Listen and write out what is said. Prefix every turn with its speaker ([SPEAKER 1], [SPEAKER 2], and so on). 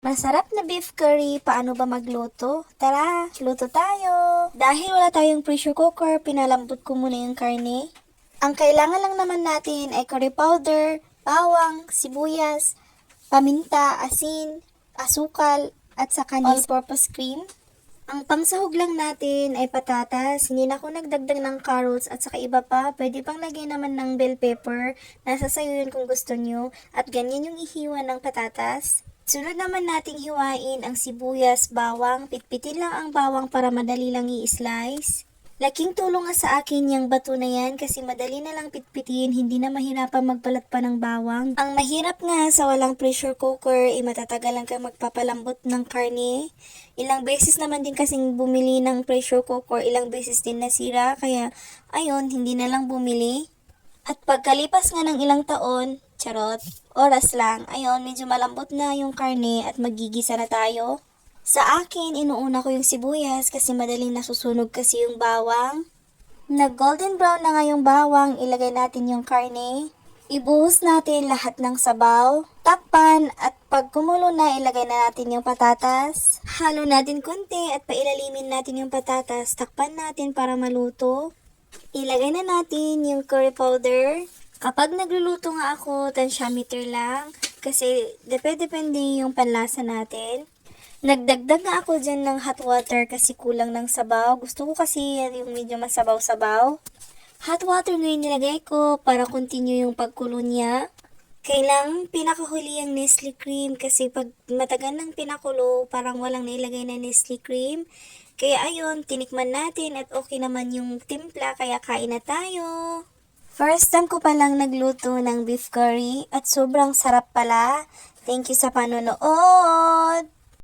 [SPEAKER 1] Masarap na beef curry, paano ba magluto? Tara, luto tayo! Dahil wala tayong pressure cooker, pinalambot ko muna yung karne. Ang kailangan lang naman natin ay curry powder, bawang, sibuyas, paminta, asin, asukal, at saka all-purpose cream. Ang pangsahog lang natin ay patatas. Hindi na ako nagdagdag ng carrots at saka iba pa. Pwede pang lagyan naman ng bell pepper. Nasa sayo yun kung gusto nyo. At ganyan yung ihiwa ng patatas. Sunod naman nating hiwain ang sibuyas, bawang. Pitpitin lang ang bawang para madali lang i-slice. Laking tulong nga sa akin yung bato na yan kasi madali na lang pitpitin, hindi na mahirapan magbalat pa ng bawang. Ang mahirap nga sa walang pressure cooker, matatagalan kang magpapalambot ng karne. Ilang beses naman din kasing bumili ng pressure cooker, ilang beses din nasira, kaya ayun, hindi na lang bumili. At pagkalipas nga ng ilang taon, charot, oras lang, ayun, medyo malambot na yung karne at magigisa na tayo. Sa akin, inuuna ko yung sibuyas kasi madaling nasusunog kasi yung bawang. Nag-golden brown na nga yung bawang, ilagay natin yung karne. Ibuhos natin lahat ng sabaw. Takpan at pag kumulo na, ilagay na natin yung patatas. Halo natin konti at pailalimin natin yung patatas. Takpan natin para maluto. Ilagay na natin yung curry powder. Kapag nagluluto nga ako, tansyameter lang. Kasi depende yung panlasa natin. Nagdagdag na ako dyan ng hot water kasi kulang ng sabaw. Gusto ko kasi yung medyo masabaw-sabaw. Hot water ngayon nilagay ko para continue yung pagkulo niya. Kailangang pinakahuli ang Nestle cream kasi pag matagal ng pinakulo, parang walang nailagay na Nestle cream. Kaya ayun, tinikman natin at okay naman yung timpla kaya kain na tayo. First time ko palang nagluto ng beef curry at sobrang sarap pala. Thank you sa panonood!